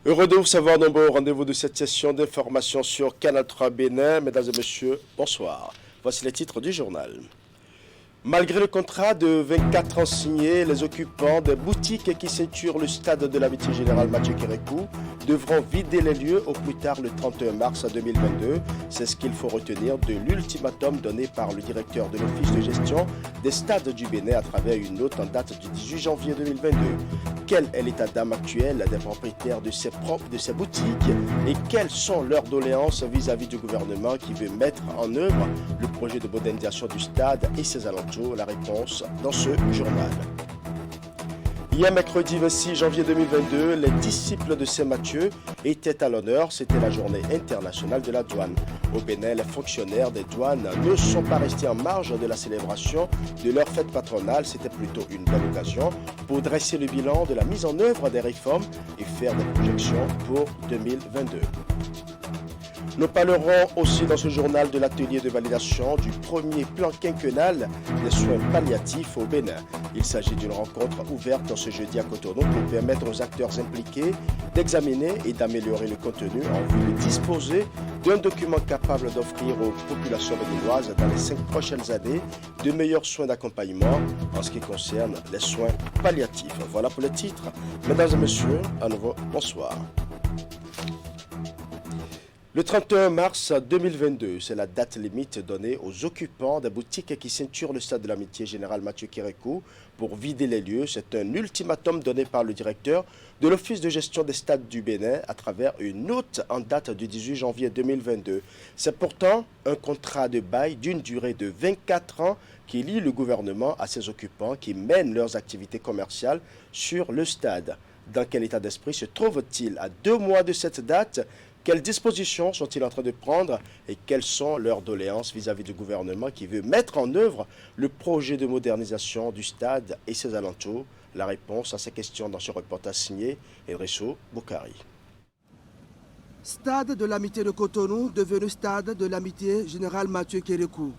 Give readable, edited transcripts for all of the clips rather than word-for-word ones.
Heureux de vous savoir nombreux au rendez-vous de cette session d'information sur Canal 3 Bénin. Mesdames et messieurs, bonsoir. Voici les titres du journal. Malgré le contrat de 24 ans signé, les occupants des boutiques qui ceinturent le stade de l'amitié générale Mathieu Kérékou devront vider les lieux au plus tard le 31 mars 2022. C'est ce qu'il faut retenir de l'ultimatum donné par le directeur de l'Office de gestion des stades du Bénin à travers une note en date du 18 janvier 2022. Quel est l'état d'âme actuel des propriétaires de ces boutiques et quelles sont leurs doléances vis-à-vis du gouvernement qui veut mettre en œuvre le projet de modernisation du stade et ses alentours? La réponse dans ce journal. Hier, mercredi 26 janvier 2022, les disciples de Saint-Mathieu étaient à l'honneur. C'était la journée internationale de la douane. Au Bénin, les fonctionnaires des douanes ne sont pas restés en marge de la célébration de leur fête patronale. C'était plutôt une bonne occasion pour dresser le bilan de la mise en œuvre des réformes et faire des projections pour 2022. Nous parlerons aussi dans ce journal de l'atelier de validation du premier plan quinquennal des soins palliatifs au Bénin. Il s'agit d'une rencontre ouverte ce jeudi à Cotonou pour permettre aux acteurs impliqués d'examiner et d'améliorer le contenu en vue de disposer d'un document capable d'offrir aux populations béninoises dans les 5 prochaines années de meilleurs soins d'accompagnement en ce qui concerne les soins palliatifs. Voilà pour les titres. Mesdames et messieurs, à nouveau, bonsoir. Le 31 mars 2022, c'est la date limite donnée aux occupants des boutiques qui ceinturent le stade de l'amitié générale Mathieu Kérékou pour vider les lieux. C'est un ultimatum donné par le directeur de l'Office de gestion des stades du Bénin à travers une note en date du 18 janvier 2022. C'est pourtant un contrat de bail d'une durée de 24 ans qui lie le gouvernement à ses occupants qui mènent leurs activités commerciales sur le stade. Dans quel état d'esprit se trouve-t-il à 2 mois de cette date? Quelles dispositions sont-ils en train de prendre et quelles sont leurs doléances vis-à-vis du gouvernement qui veut mettre en œuvre le projet de modernisation du stade et ses alentours? La réponse à ces questions dans ce reportage signé Edresso Boukari. Stade de l'amitié de Cotonou, devenu stade de l'amitié générale Mathieu Kérékou.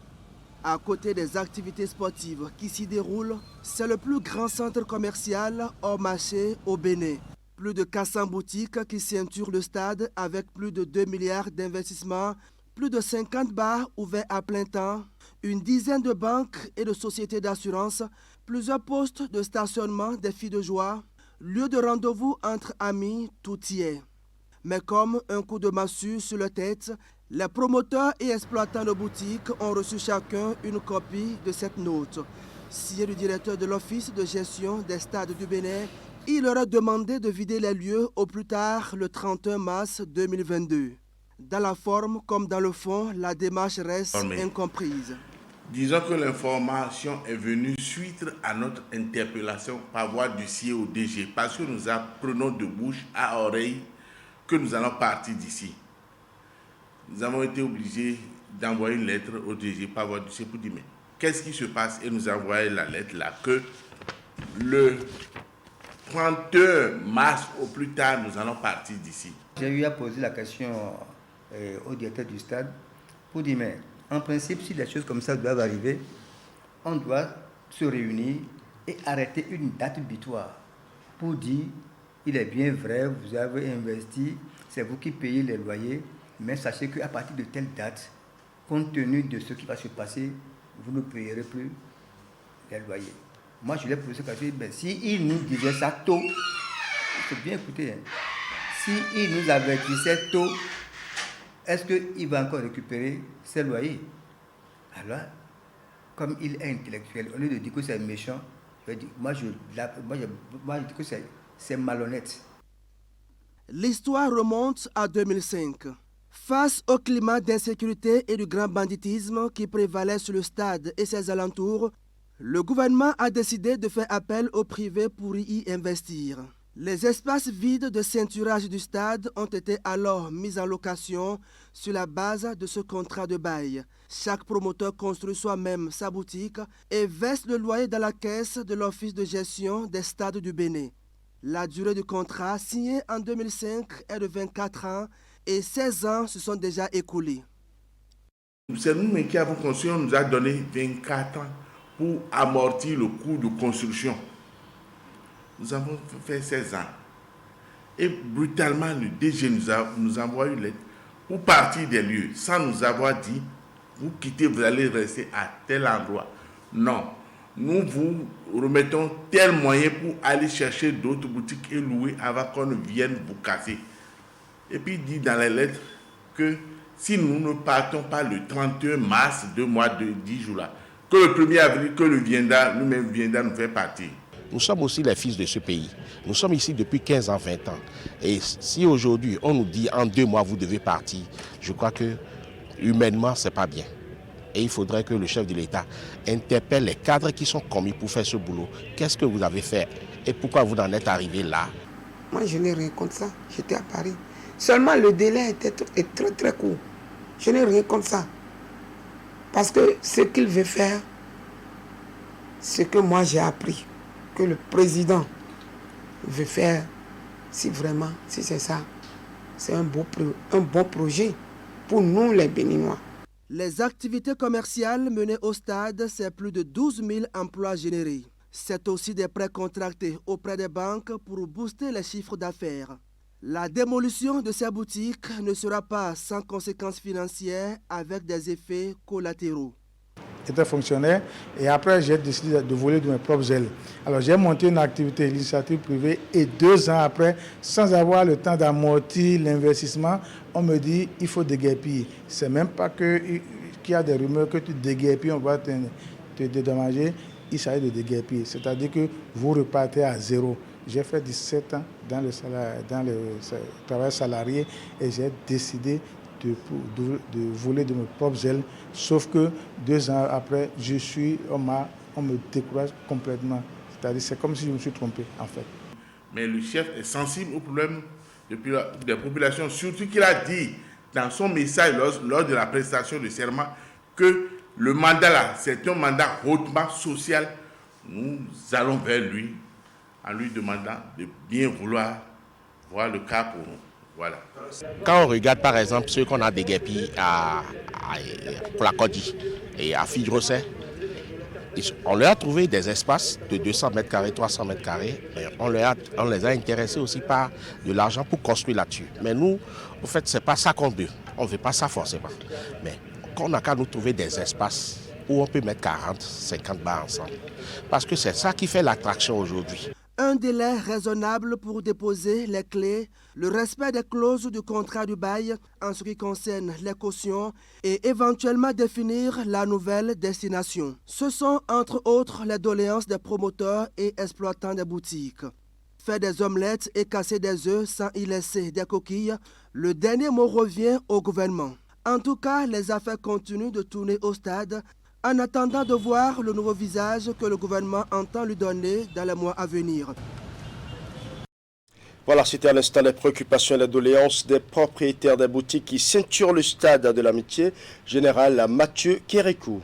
À côté des activités sportives qui s'y déroulent, c'est le plus grand centre commercial hors marché au Bénin. Plus de 400 boutiques qui ceinturent le stade avec plus de 2 milliards d'investissements, plus de 50 bars ouverts à plein temps, une dizaine de banques et de sociétés d'assurance, plusieurs postes de stationnement des filles de joie, lieu de rendez-vous entre amis, tout y est. Mais comme un coup de massue sur la tête, les promoteurs et exploitants de boutiques ont reçu chacun une copie de cette note. Signé du directeur de l'Office de gestion des stades du Bénin, il leur a demandé de vider les lieux au plus tard le 31 mars 2022. Dans la forme comme dans le fond, la démarche reste incomprise. Disons que l'information est venue suite à notre interpellation par voie du CIE au DG, parce que nous apprenons de bouche à oreille que nous allons partir d'ici. Nous avons été obligés d'envoyer une lettre au DG par voie du CIE pour dire mais qu'est-ce qui se passe, et nous avons envoyé la lettre là que le 31 mars au plus tard, nous allons partir d'ici. J'ai eu à poser la question au directeur du stade pour dire, mais en principe, si des choses comme ça doivent arriver, on doit se réunir et arrêter une date butoir pour dire, il est bien vrai, vous avez investi, c'est vous qui payez les loyers, mais sachez qu'à partir de telle date, compte tenu de ce qui va se passer, vous ne payerez plus les loyers. Moi, je l'ai posé cette question, ben, s'il nous disait ça tôt, il faut bien écouter, hein. S'il nous avertissait tôt, est-ce qu'il va encore récupérer ses loyers? Alors, comme il est intellectuel, au lieu de dire que c'est méchant, je vais dire, moi, je dis que c'est malhonnête. L'histoire remonte à 2005. Face au climat d'insécurité et du grand banditisme qui prévalait sur le stade et ses alentours, le gouvernement a décidé de faire appel au privé pour y investir. Les espaces vides de ceinturage du stade ont été alors mis en location sur la base de ce contrat de bail. Chaque promoteur construit soi-même sa boutique et verse le loyer dans la caisse de l'Office de gestion des stades du Bénin. La durée du contrat signé en 2005 est de 24 ans et 16 ans se sont déjà écoulés. C'est nous qui avons construit, on nous a donné 24 ans pour amortir le coût de construction. Nous avons fait 16 ans. Et brutalement, le DG nous envoie une lettre pour partir des lieux, sans nous avoir dit, vous quittez, vous allez rester à tel endroit. Non, nous vous remettons tel moyen pour aller chercher d'autres boutiques et louer avant qu'on ne vienne vous casser. Et puis il dit dans les lettres que si nous ne partons pas le 31 mars, 2 mois de 10 jours là, que le 1er avril, que le Vienda, nous-mêmes Vienda nous fait partir. Nous sommes aussi les fils de ce pays. Nous sommes ici depuis 15 ans, 20 ans. Et si aujourd'hui on nous dit en 2 mois vous devez partir, je crois que humainement c'est pas bien. Et il faudrait que le chef de l'État interpelle les cadres qui sont commis pour faire ce boulot. Qu'est-ce que vous avez fait et pourquoi vous en êtes arrivé là? Moi je n'ai rien contre ça, j'étais à Paris. Seulement le délai est très très court. Je n'ai rien contre ça. Parce que ce qu'il veut faire, ce que moi j'ai appris, que le président veut faire, si vraiment, si c'est ça, c'est un bon projet pour nous les Béninois. Les activités commerciales menées au stade, c'est plus de 12 000 emplois générés. C'est aussi des prêts contractés auprès des banques pour booster les chiffres d'affaires. La démolition de ces boutiques ne sera pas sans conséquences financières avec des effets collatéraux. J'étais fonctionnaire et après j'ai décidé de voler de mes propres ailes. Alors j'ai monté une activité, l'initiative privée et 2 ans après, sans avoir le temps d'amortir l'investissement, on me dit il faut déguerpir. C'est même pas qu'il y a des rumeurs que tu déguerpis, on va te dédommager. Il s'agit de déguerpir, c'est-à-dire que vous repartez à zéro. J'ai fait 17 ans dans le travail salarié et j'ai décidé de voler de mes propres ailes, sauf que 2 ans après, on me décourage complètement. C'est-à-dire c'est comme si je me suis trompé, en fait. Mais le chef est sensible au problème des populations, surtout qu'il a dit dans son message lors de la prestation de serment que le mandat là, c'est un mandat hautement social. Nous allons vers lui en lui demandant de bien vouloir voir le cas pour nous. Voilà. Quand on regarde par exemple ceux qu'on a déguerpis pour la Codi et à Fidrosset, on leur a trouvé des espaces de 200 mètres carrés, 300 mètres carrés. Et on les a intéressés aussi par de l'argent pour construire là-dessus. Mais nous, en fait, ce n'est pas ça qu'on veut. On ne veut pas ça forcément. Mais on n'a qu'à nous trouver des espaces où on peut mettre 40, 50 bars ensemble. Parce que c'est ça qui fait l'attraction aujourd'hui. Un délai raisonnable pour déposer les clés, le respect des clauses du contrat du bail en ce qui concerne les cautions et éventuellement définir la nouvelle destination. Ce sont entre autres les doléances des promoteurs et exploitants des boutiques. Faire des omelettes et casser des œufs sans y laisser des coquilles, le dernier mot revient au gouvernement. En tout cas, les affaires continuent de tourner au stade en attendant de voir le nouveau visage que le gouvernement entend lui donner dans les mois à venir. Voilà, c'était à l'instant les préoccupations et les doléances des propriétaires des boutiques qui ceinturent le stade de l'amitié, général Mathieu Kérékou.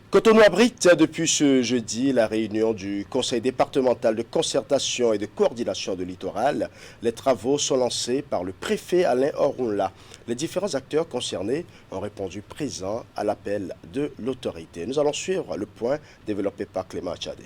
Cotonou abrite depuis ce jeudi la réunion du Conseil départemental de concertation et de coordination de littoral. Les travaux sont lancés par le préfet Alain Orunla. Les différents acteurs concernés ont répondu présents à l'appel de l'autorité. Nous allons suivre le point développé par Clément Achadé.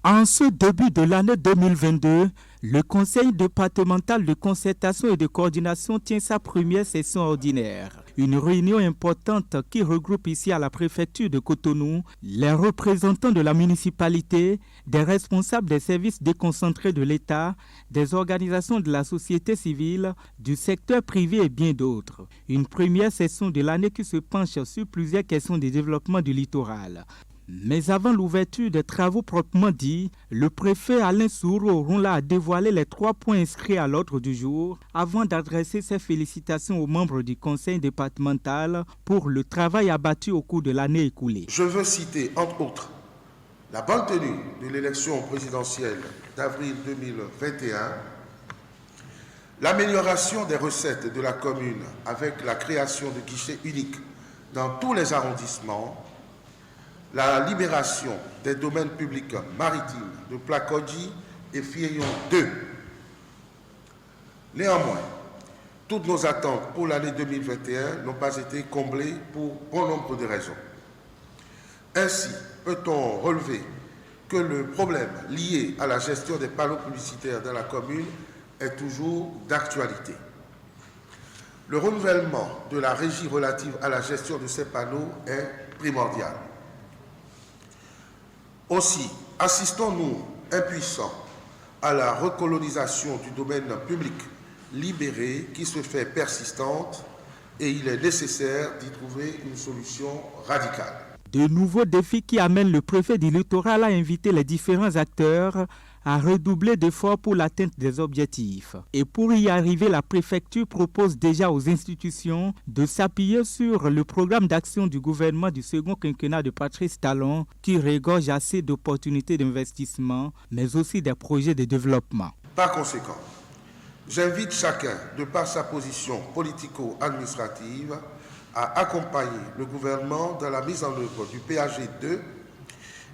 En ce début de l'année 2022, le Conseil départemental de concertation et de coordination tient sa première session ordinaire. Une réunion importante qui regroupe ici à la préfecture de Cotonou les représentants de la municipalité, des responsables des services déconcentrés de l'État, des organisations de la société civile, du secteur privé et bien d'autres. Une première session de l'année qui se penche sur plusieurs questions de développement du littoral. Mais avant l'ouverture des travaux proprement dits, le préfet Alain Souro-Orunla a dévoilé les 3 points inscrits à l'ordre du jour avant d'adresser ses félicitations aux membres du conseil départemental pour le travail abattu au cours de l'année écoulée. Je veux citer, entre autres, la bonne tenue de l'élection présidentielle d'avril 2021, l'amélioration des recettes de la commune avec la création de guichets uniques dans tous les arrondissements, la libération des domaines publics maritimes de Plakodji et Fieyon 2. Néanmoins, toutes nos attentes pour l'année 2021 n'ont pas été comblées pour bon nombre de raisons. Ainsi, peut-on relever que le problème lié à la gestion des panneaux publicitaires dans la commune est toujours d'actualité. Le renouvellement de la régie relative à la gestion de ces panneaux est primordial. Aussi, assistons-nous impuissants à la recolonisation du domaine public libéré qui se fait persistante et il est nécessaire d'y trouver une solution radicale. De nouveaux défis qui amènent le préfet du littoral à inviter les différents acteurs à redoubler d'efforts pour l'atteinte des objectifs. Et pour y arriver, la préfecture propose déjà aux institutions de s'appuyer sur le programme d'action du gouvernement du second quinquennat de Patrice Talon qui regorge assez d'opportunités d'investissement, mais aussi des projets de développement. Par conséquent, j'invite chacun, de par sa position politico-administrative, à accompagner le gouvernement dans la mise en œuvre du PAG 2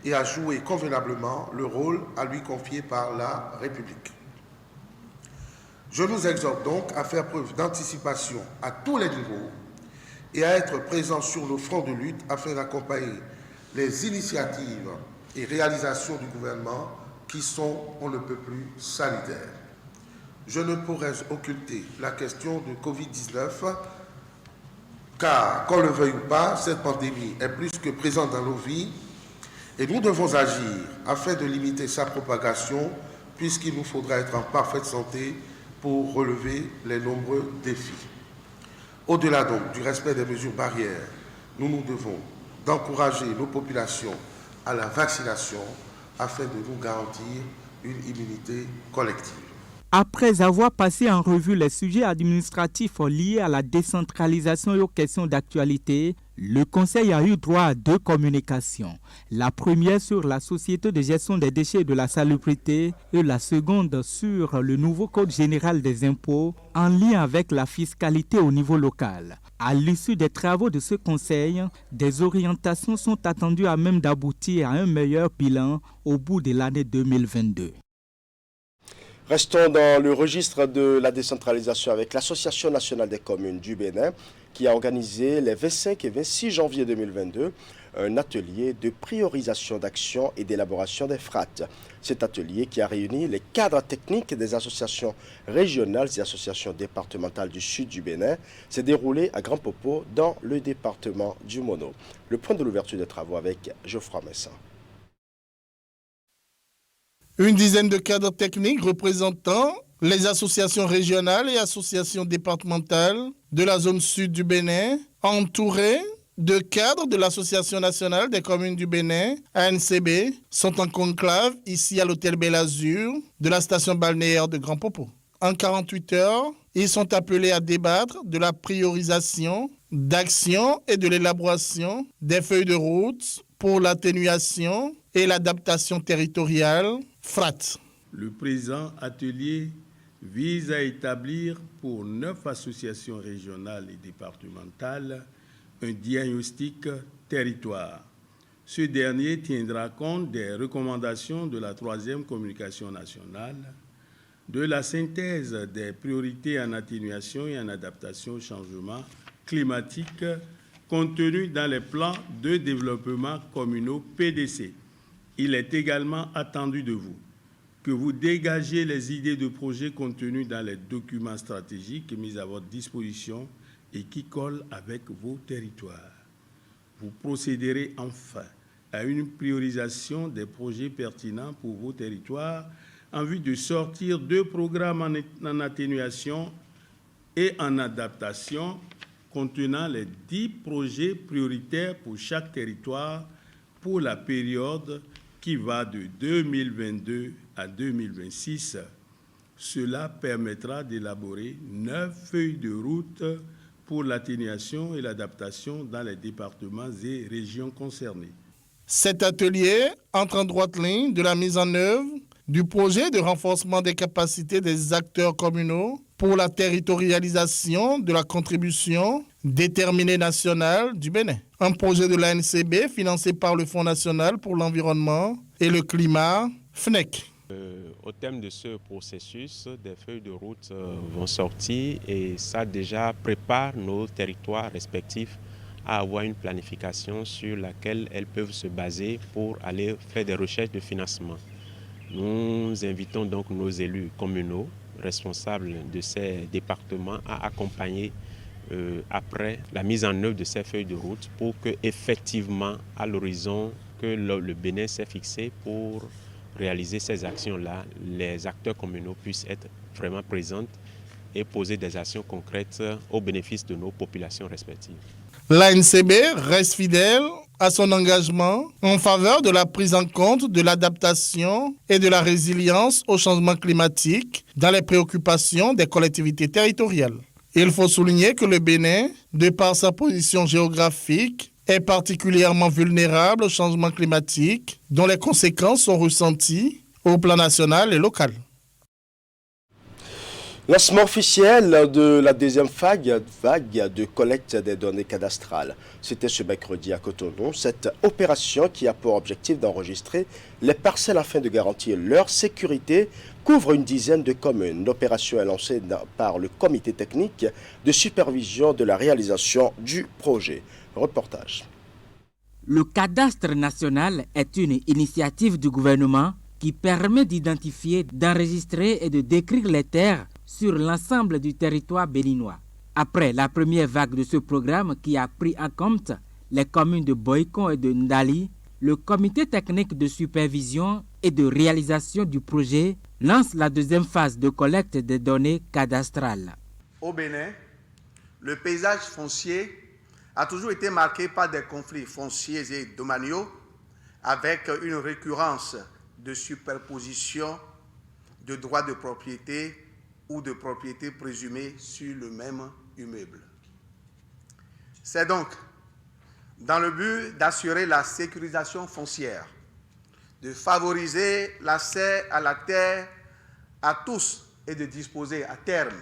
et à jouer convenablement le rôle à lui confié par la République. Je nous exhorte donc à faire preuve d'anticipation à tous les niveaux et à être présents sur le front de lutte afin d'accompagner les initiatives et réalisations du gouvernement qui sont, on ne peut plus, sanitaires. Je ne pourrais occulter la question de Covid-19 car, qu'on le veuille ou pas, cette pandémie est plus que présente dans nos vies et nous devons agir afin de limiter sa propagation puisqu'il nous faudra être en parfaite santé pour relever les nombreux défis. Au-delà donc du respect des mesures barrières, nous nous devons d'encourager nos populations à la vaccination afin de nous garantir une immunité collective. Après avoir passé en revue les sujets administratifs liés à la décentralisation et aux questions d'actualité, le Conseil a eu droit à 2 communications. La première sur la Société de gestion des déchets et de la salubrité et la seconde sur le nouveau Code général des impôts en lien avec la fiscalité au niveau local. À l'issue des travaux de ce Conseil, des orientations sont attendues à même d'aboutir à un meilleur bilan au bout de l'année 2022. Restons dans le registre de la décentralisation avec l'Association nationale des communes du Bénin qui a organisé les 25 et 26 janvier 2022 un atelier de priorisation d'actions et d'élaboration des FRAT. Cet atelier qui a réuni les cadres techniques des associations régionales et associations départementales du sud du Bénin s'est déroulé à Grand Popo dans le département du Mono. Le point de l'ouverture des travaux avec Geoffroy Messin. Une dizaine de cadres techniques représentant les associations régionales et associations départementales de la zone sud du Bénin, entourés de cadres de l'Association nationale des communes du Bénin, ANCB, sont en conclave ici à l'hôtel Bel Azur de la station balnéaire de Grand Popo. En 48 heures, ils sont appelés à débattre de la priorisation, d'action et de l'élaboration des feuilles de route pour l'atténuation et l'adaptation territoriale, FRAT. Le présent atelier vise à établir pour 9 associations régionales et départementales un diagnostic territoire. Ce dernier tiendra compte des recommandations de la 3e communication nationale, de la synthèse des priorités en atténuation et en adaptation au changement climatique contenues dans les plans de développement communaux PDC. Il est également attendu de vous que vous dégagiez les idées de projets contenus dans les documents stratégiques mis à votre disposition et qui collent avec vos territoires. Vous procéderez enfin à une priorisation des projets pertinents pour vos territoires en vue de sortir 2 programmes en atténuation et en adaptation contenant les 10 projets prioritaires pour chaque territoire pour la période qui va de 2022 à 2026. Cela permettra d'élaborer 9 feuilles de route pour l'atténuation et l'adaptation dans les départements et régions concernés. Cet atelier entre en droite ligne de la mise en œuvre du projet de renforcement des capacités des acteurs communaux pour la territorialisation de la contribution déterminée nationale du Bénin. Un projet de l'ANCB financé par le Fonds national pour l'environnement et le climat, FNEC. Au thème de ce processus, des feuilles de route vont sortir et ça déjà prépare nos territoires respectifs à avoir une planification sur laquelle elles peuvent se baser pour aller faire des recherches de financement. Nous invitons donc nos élus communaux responsables de ces départements à accompagner après la mise en œuvre de ces feuilles de route pour que effectivement à l'horizon que le Bénin s'est fixé pour réaliser ces actions-là, les acteurs communaux puissent être vraiment présents et poser des actions concrètes au bénéfice de nos populations respectives. L'ANCB reste fidèle à son engagement en faveur de la prise en compte de l'adaptation et de la résilience au changement climatique dans les préoccupations des collectivités territoriales. Il faut souligner que le Bénin, de par sa position géographique, est particulièrement vulnérable au changement climatique dont les conséquences sont ressenties au plan national et local. Lancement officiel de la deuxième vague de collecte des données cadastrales. C'était ce mercredi à Cotonou. Cette opération qui a pour objectif d'enregistrer les parcelles afin de garantir leur sécurité couvre une dizaine de communes. L'opération est lancée par le comité technique de supervision de la réalisation du projet. Reportage. Le cadastre national est une initiative du gouvernement qui permet d'identifier, d'enregistrer et de décrire les terres sur l'ensemble du territoire béninois. Après la première vague de ce programme qui a pris en compte les communes de Boïkon et de Ndali, le comité technique de supervision et de réalisation du projet lance la deuxième phase de collecte des données cadastrales. Au Bénin, le paysage foncier a toujours été marqué par des conflits fonciers et domaniaux avec une récurrence de superposition de droits de propriété ou de propriété présumée sur le même immeuble. C'est donc dans le but d'assurer la sécurisation foncière, de favoriser l'accès à la terre à tous et de disposer à terme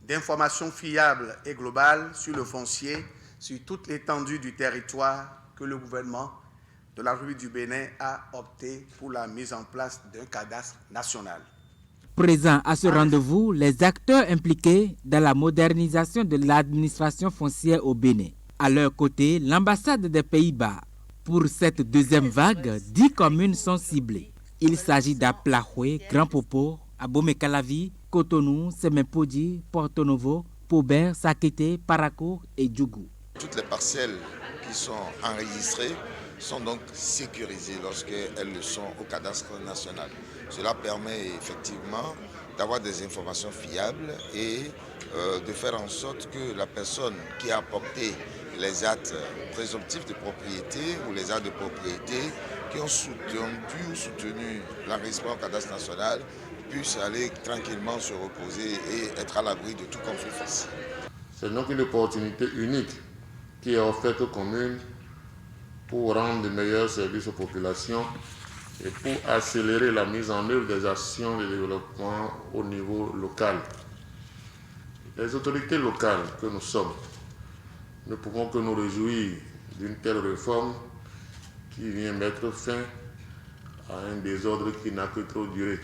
d'informations fiables et globales sur le foncier, sur toute l'étendue du territoire que le gouvernement de la République du Bénin a opté pour la mise en place d'un cadastre national. Présents à ce rendez-vous, les acteurs impliqués dans la modernisation de l'administration foncière au Bénin. À leur côté, l'ambassade des Pays-Bas. Pour cette deuxième vague, 10 communes sont ciblées. Il s'agit d'Aplahoué, Grand Popo, Abomey-Calavi, Cotonou, Semempodji, Porto Novo, Paubert, Sakété, Paracourt et Djougou. Toutes les parcelles qui sont enregistrées sont donc sécurisées lorsqu'elles le sont au cadastre national. Cela permet effectivement d'avoir des informations fiables et de faire en sorte que la personne qui a apporté les actes présomptifs de propriété ou les actes de propriété qui ont soutenu l'enregistrement au cadastre national puisse aller tranquillement se reposer et être à l'abri de tout conflit foncier. C'est donc une opportunité unique qui est offerte aux communes pour rendre de meilleurs services aux populations et pour accélérer la mise en œuvre des actions de développement au niveau local. Les autorités locales que nous sommes ne pourront que nous réjouir d'une telle réforme qui vient mettre fin à un désordre qui n'a que trop duré.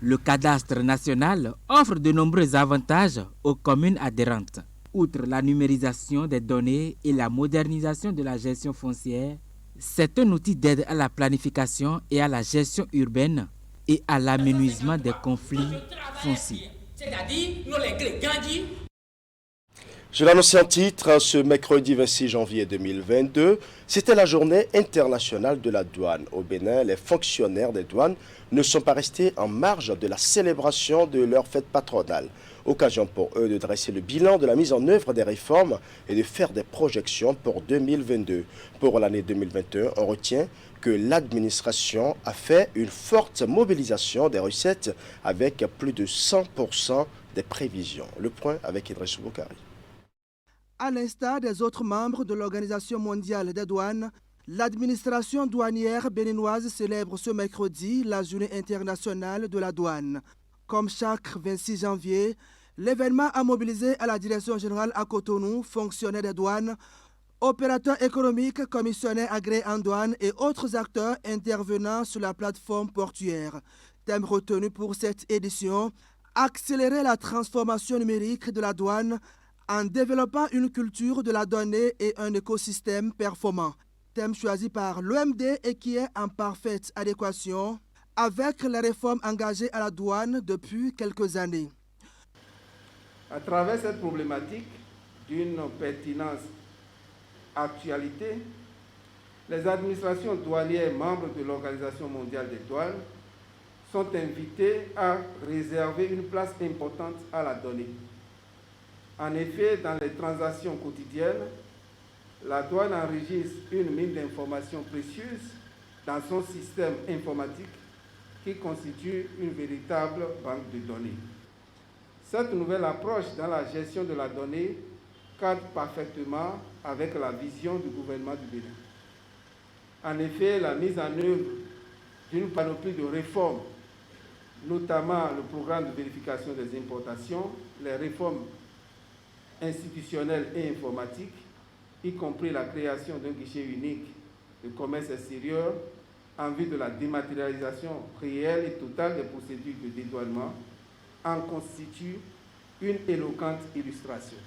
Le cadastre national offre de nombreux avantages aux communes adhérentes. Outre la numérisation des données et la modernisation de la gestion foncière, c'est un outil d'aide à la planification et à la gestion urbaine et à l'amenuisement des conflits fonciers. Je l'annonçais en titre, ce mercredi 26 janvier 2022, c'était la journée internationale de la douane. Au Bénin, les fonctionnaires des douanes ne sont pas restés en marge de la célébration de leur fête patronale. Occasion pour eux de dresser le bilan de la mise en œuvre des réformes et de faire des projections pour 2022. Pour l'année 2021, on retient que l'administration a fait une forte mobilisation des recettes avec plus de 100% des prévisions. Le point avec Idriss Boukari. À l'instar des autres membres de l'Organisation mondiale des douanes, l'administration douanière béninoise célèbre ce mercredi la journée internationale de la douane. Comme chaque 26 janvier, l'événement a mobilisé à la direction générale à Cotonou, fonctionnaires des douanes, opérateurs économiques, commissionnaires agréés en douane et autres acteurs intervenant sur la plateforme portuaire. Thème retenu pour cette édition, accélérer la transformation numérique de la douane en développant une culture de la donnée et un écosystème performant. Thème choisi par l'OMD et qui est en parfaite adéquation avec les réformes engagées à la douane depuis quelques années. À travers cette problématique d'une pertinence actualité, les administrations douanières membres de l'Organisation mondiale des douanes sont invitées à réserver une place importante à la donnée. En effet, dans les transactions quotidiennes, la douane enregistre une mine d'informations précieuses dans son système informatique qui constitue une véritable banque de données. Cette nouvelle approche dans la gestion de la donnée cadre parfaitement avec la vision du gouvernement du Bénin. En effet, la mise en œuvre d'une panoplie de réformes, notamment le programme de vérification des importations, les réformes institutionnelles et informatiques, y compris la création d'un guichet unique de commerce extérieur en vue de la dématérialisation réelle et totale des procédures de dédouanement, en constitue une éloquente illustration.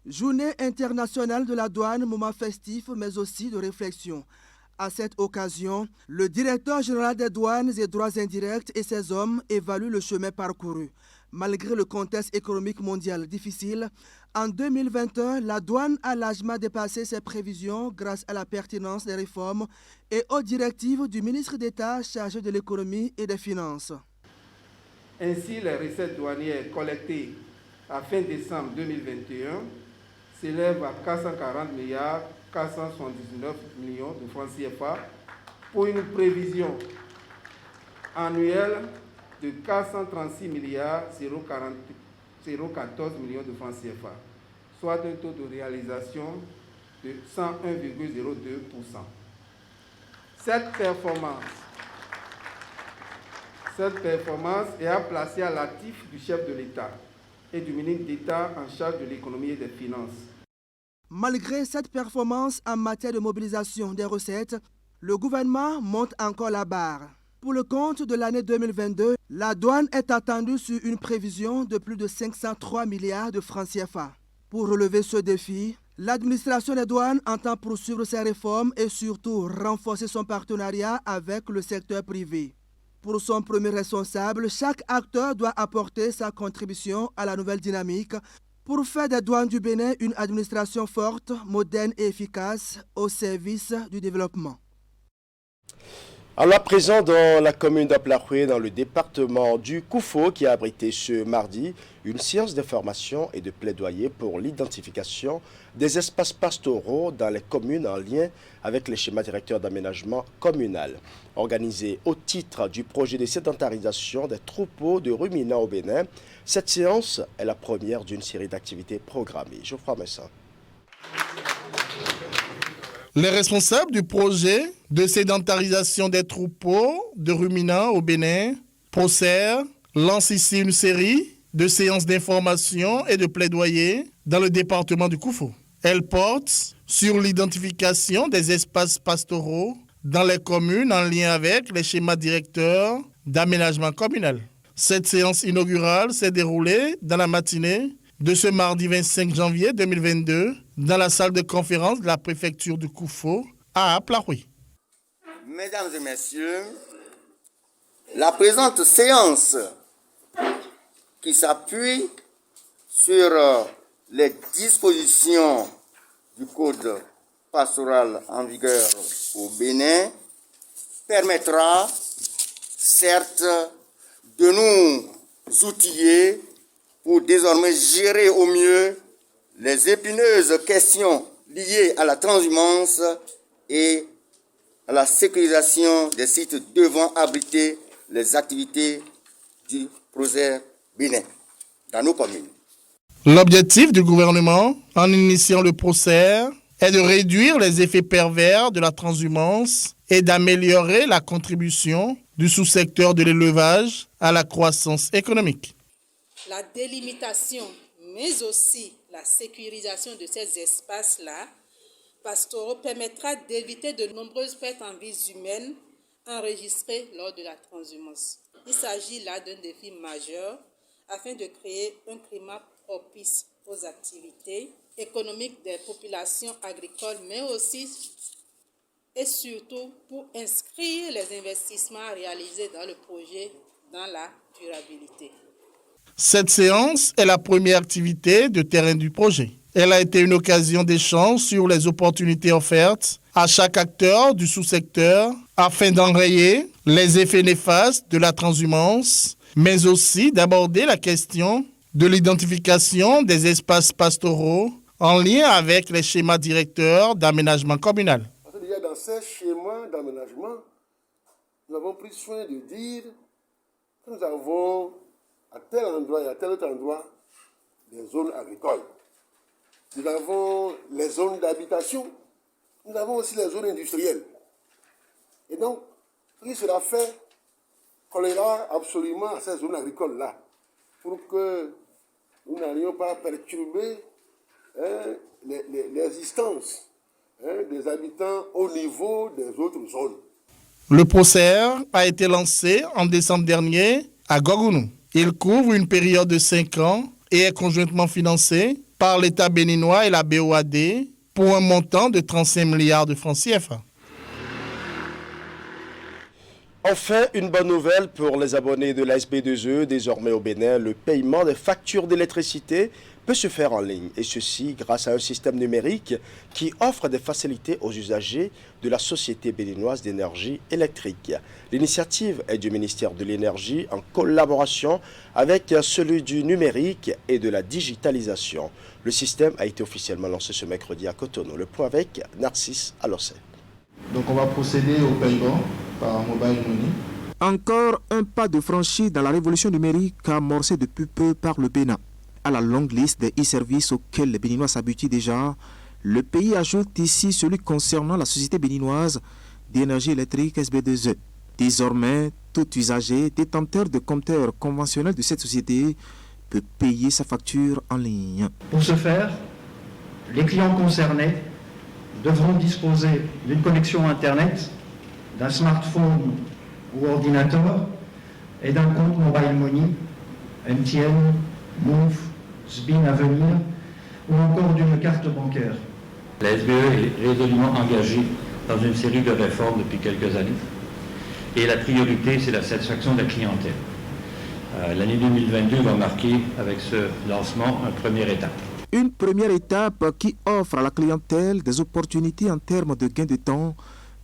Journée internationale de la douane, moment festif mais aussi de réflexion. À cette occasion, le directeur général des douanes et droits indirects et ses hommes évaluent le chemin parcouru. Malgré le contexte économique mondial difficile, en 2021, la douane a largement dépassé ses prévisions grâce à la pertinence des réformes et aux directives du ministre d'État chargé de l'économie et des finances. Ainsi, les recettes douanières collectées à fin décembre 2021 s'élèvent à 440 milliards 479 millions de francs CFA pour une prévision annuelle de 436 milliards 014 millions de francs CFA, soit un taux de réalisation de 101,02%. Cette performance est à placer à l'actif du chef de l'État et du ministre d'État en charge de l'économie et des finances. Malgré cette performance en matière de mobilisation des recettes, le gouvernement monte encore la barre. Pour le compte de l'année 2022, la douane est attendue sur une prévision de plus de 503 milliards de francs CFA. Pour relever ce défi, l'administration des douanes entend poursuivre ses réformes et surtout renforcer son partenariat avec le secteur privé. Pour son premier responsable, chaque acteur doit apporter sa contribution à la nouvelle dynamique pour faire des douanes du Bénin une administration forte, moderne et efficace au service du développement. Alors à présent, dans la commune d'Aplaroué, dans le département du Koufo, qui a abrité ce mardi une séance d'information et de plaidoyer pour l'identification des espaces pastoraux dans les communes en lien avec les schémas directeurs d'aménagement communal. Organisée au titre du projet de sédentarisation des troupeaux de ruminants au Bénin, cette séance est la première d'une série d'activités programmées. Geoffroy Messin. Les responsables du projet de sédentarisation des troupeaux de ruminants au Bénin, PROCER, lancent ici une série de séances d'information et de plaidoyer dans le département du Koufo. Elle porte sur l'identification des espaces pastoraux dans les communes en lien avec les schémas directeurs d'aménagement communal. Cette séance inaugurale s'est déroulée dans la matinée de ce mardi 25 janvier 2022 dans la salle de conférence de la préfecture du Koufo à Aplaroué. Mesdames et messieurs, la présente séance qui s'appuie sur les dispositions du code pastoral en vigueur au Bénin permettra certes de nous outiller pour désormais gérer au mieux les épineuses questions liées à la transhumance et à la sécurisation des sites devant abriter les activités du projet Bénin dans nos communes. L'objectif du gouvernement, en initiant le PROCER, est de réduire les effets pervers de la transhumance et d'améliorer la contribution du sous-secteur de l'élevage à la croissance économique. La délimitation, mais aussi la sécurisation de ces espaces-là pastoraux permettra d'éviter de nombreuses pertes en vies humaines enregistrées lors de la transhumance. Il s'agit là d'un défi majeur afin de créer un climat propice aux activités économiques des populations agricoles, mais aussi et surtout pour inscrire les investissements réalisés dans le projet dans la durabilité. Cette séance est la première activité de terrain du projet. Elle a été une occasion d'échange sur les opportunités offertes à chaque acteur du sous-secteur afin d'enrayer les effets néfastes de la transhumance, mais aussi d'aborder la question de l'identification des espaces pastoraux en lien avec les schémas directeurs d'aménagement communal. Parce que déjà dans ces schémas d'aménagement, nous avons pris soin de dire que nous avons à tel endroit et à tel autre endroit des zones agricoles. Nous avons les zones d'habitation, nous avons aussi les zones industrielles. Et donc, tout cela fait collera absolument à ces zones agricoles-là pour que nous n'allions pas perturber l'existence des habitants au niveau des autres zones. Le PROCER a été lancé en décembre dernier à Gogounou. Il couvre une période de 5 ans et est conjointement financé par l'État béninois et la BOAD pour un montant de 35 milliards de francs CFA. Enfin, une bonne nouvelle pour les abonnés de l'ASB2E. Désormais au Bénin, le paiement des factures d'électricité peut se faire en ligne, et ceci grâce à un système numérique qui offre des facilités aux usagers de la Société béninoise d'énergie électrique. L'initiative est du ministère de l'Énergie en collaboration avec celui du numérique et de la digitalisation. Le système a été officiellement lancé ce mercredi à Cotonou. Le point avec Narcisse Alossé. Donc on va procéder au paiement par mobile money. Encore un pas de franchi dans la révolution numérique amorcée depuis peu par le Bénin. À la longue liste des e-services auxquels les Béninois s'habituent déjà, le pays ajoute ici celui concernant la Société béninoise d'énergie électrique SB2E. Désormais, tout usager détenteur de compteurs conventionnels de cette société peut payer sa facture en ligne. Pour ce faire, les clients concernés devront disposer d'une connexion Internet, d'un smartphone ou ordinateur et d'un compte mobile money, MTN, Move, SBIN à venir ou encore d'une carte bancaire. La SBE est résolument engagée dans une série de réformes depuis quelques années et la priorité c'est la satisfaction de la clientèle. L'année 2022 va marquer avec ce lancement une première étape. Une première étape qui offre à la clientèle des opportunités en termes de gain de temps,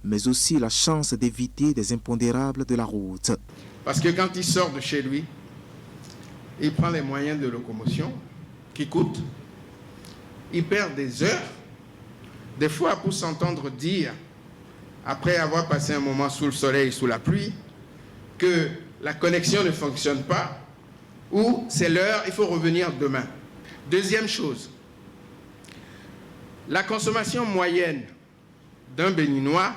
mais aussi la chance d'éviter des impondérables de la route. Parce que quand il sort de chez lui, il prend les moyens de locomotion qui coûtent, il perd des heures, des fois pour s'entendre dire, après avoir passé un moment sous le soleil, sous la pluie, que la connexion ne fonctionne pas, ou c'est l'heure, il faut revenir demain. Deuxième chose, la consommation moyenne d'un Béninois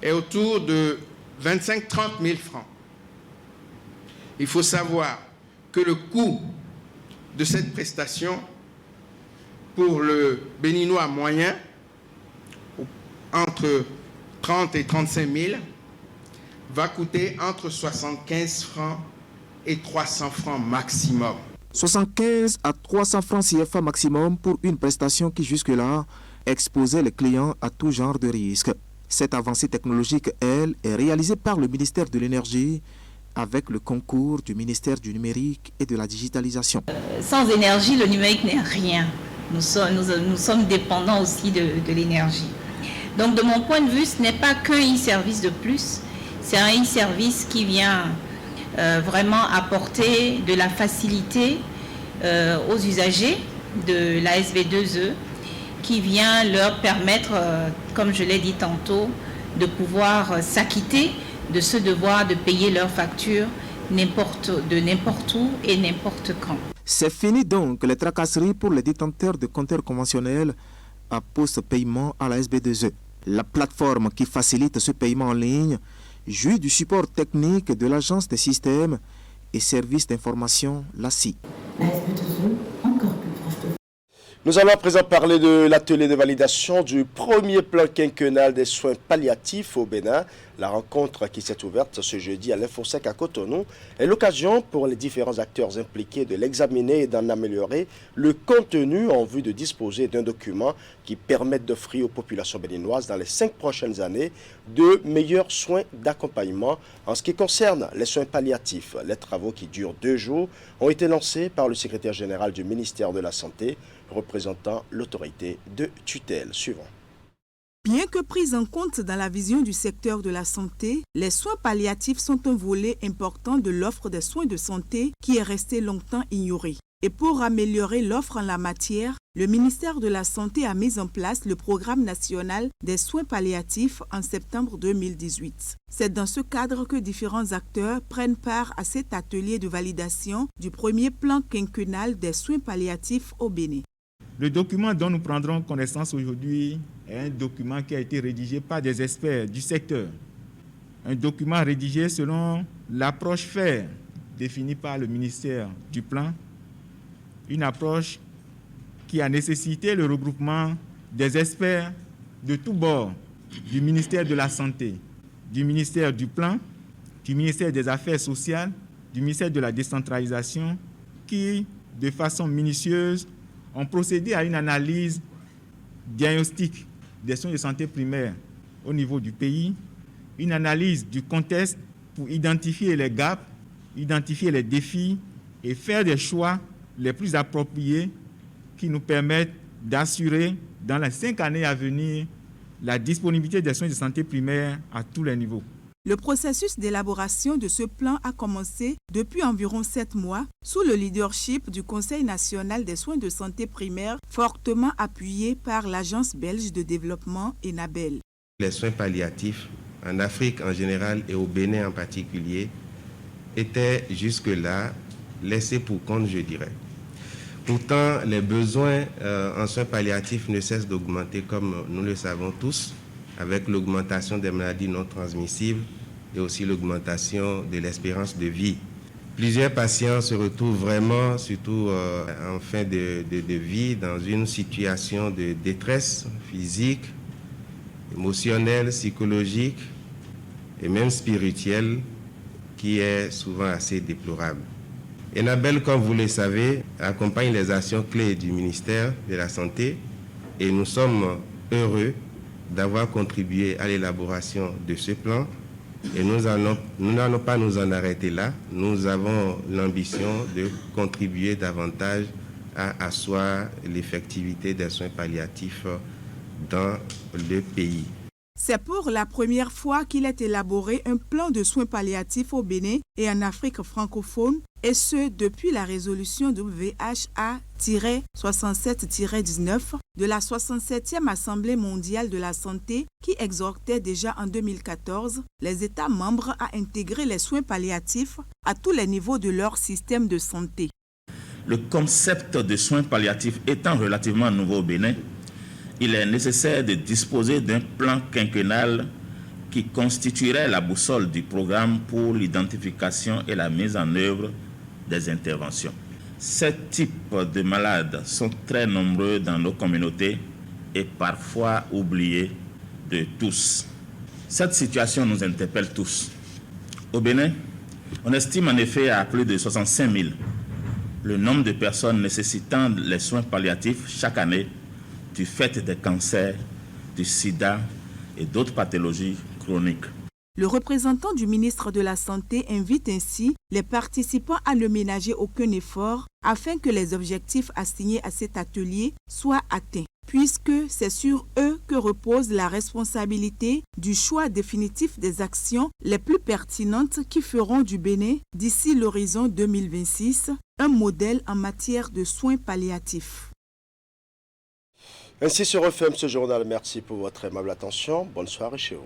est autour de 25-30 000 francs. Il faut savoir que le coût de cette prestation pour le Béninois moyen, entre 30 et 35 000, va coûter entre 75 francs et 300 francs maximum. 75 à 300 francs CFA maximum pour une prestation qui jusque-là exposait les clients à tout genre de risques. Cette avancée technologique, elle, est réalisée par le ministère de l'Énergie avec le concours du ministère du Numérique et de la Digitalisation. Sans énergie, le numérique n'est rien. Nous sommes dépendants aussi de l'énergie. Donc de mon point de vue, ce n'est pas qu'un e-service de plus, c'est un e-service qui vient vraiment apporter de la facilité aux usagers de la SB2E, qui vient leur permettre, comme je l'ai dit tantôt, de pouvoir s'acquitter de ce devoir de payer leurs factures de n'importe où et n'importe quand. C'est fini donc les tracasseries pour les détenteurs de compteurs conventionnels à post-paiement à la SB2E. La plateforme qui facilite ce paiement en ligne jouit du support technique de l'Agence des systèmes et services d'information, l'ACI. Nous allons à présent parler de l'atelier de validation du premier plan quinquennal des soins palliatifs au Bénin. La rencontre qui s'est ouverte ce jeudi à l'Infosec à Cotonou est l'occasion pour les différents acteurs impliqués de l'examiner et d'en améliorer le contenu en vue de disposer d'un document qui permette d'offrir aux populations béninoises dans les 5 prochaines années de meilleurs soins d'accompagnement en ce qui concerne les soins palliatifs. Les travaux qui durent 2 jours ont été lancés par le secrétaire général du ministère de la Santé, représentant l'autorité de tutelle. Suivant. Bien que pris en compte dans la vision du secteur de la santé, les soins palliatifs sont un volet important de l'offre des soins de santé qui est resté longtemps ignoré. Et pour améliorer l'offre en la matière, le ministère de la Santé a mis en place le programme national des soins palliatifs en septembre 2018. C'est dans ce cadre que différents acteurs prennent part à cet atelier de validation du premier plan quinquennal des soins palliatifs au Bénin. Le document dont nous prendrons connaissance aujourd'hui est un document qui a été rédigé par des experts du secteur. Un document rédigé selon l'approche FAIR définie par le ministère du Plan. Une approche qui a nécessité le regroupement des experts de tous bords, du ministère de la Santé, du ministère du Plan, du ministère des Affaires sociales, du ministère de la Décentralisation, qui, de façon minutieuse, ont procédé à une analyse diagnostique des soins de santé primaires au niveau du pays, une analyse du contexte pour identifier les gaps, identifier les défis et faire des choix les plus appropriés qui nous permettent d'assurer dans les 5 années à venir la disponibilité des soins de santé primaires à tous les niveaux. Le processus d'élaboration de ce plan a commencé depuis environ 7 mois sous le leadership du Conseil national des soins de santé primaires, fortement appuyé par l'Agence belge de développement ENABEL. Les soins palliatifs en Afrique en général et au Bénin en particulier étaient jusque-là laissés pour compte, je dirais. Pourtant, les besoins en soins palliatifs ne cessent d'augmenter comme nous le savons tous, avec l'augmentation des maladies non transmissibles et aussi l'augmentation de l'espérance de vie. Plusieurs patients se retrouvent vraiment, surtout en fin de vie, dans une situation de détresse physique, émotionnelle, psychologique et même spirituelle qui est souvent assez déplorable. ENABEL, comme vous le savez, accompagne les actions clés du ministère de la Santé et nous sommes heureux d'avoir contribué à l'élaboration de ce plan. Et nous n'allons pas nous en arrêter là. Nous avons l'ambition de contribuer davantage à asseoir l'effectivité des soins palliatifs dans le pays. C'est pour la première fois qu'il est élaboré un plan de soins palliatifs au Bénin et en Afrique francophone, et ce depuis la résolution WHA-67-19 de la 67e Assemblée mondiale de la santé qui exhortait déjà en 2014 les États membres à intégrer les soins palliatifs à tous les niveaux de leur système de santé. Le concept de soins palliatifs étant relativement nouveau au Bénin, il est nécessaire de disposer d'un plan quinquennal qui constituerait la boussole du programme pour l'identification et la mise en œuvre des interventions. Ces types de malades sont très nombreux dans nos communautés et parfois oubliés de tous. Cette situation nous interpelle tous. Au Bénin, on estime en effet à plus de 65 000 le nombre de personnes nécessitant les soins palliatifs chaque année du fait des cancers, du sida et d'autres pathologies chroniques. Le représentant du ministre de la Santé invite ainsi les participants à ne ménager aucun effort afin que les objectifs assignés à cet atelier soient atteints, puisque c'est sur eux que repose la responsabilité du choix définitif des actions les plus pertinentes qui feront du Bénin, d'ici l'horizon 2026, un modèle en matière de soins palliatifs. Ainsi se referme ce journal. Merci pour votre aimable attention. Bonne soirée chez vous.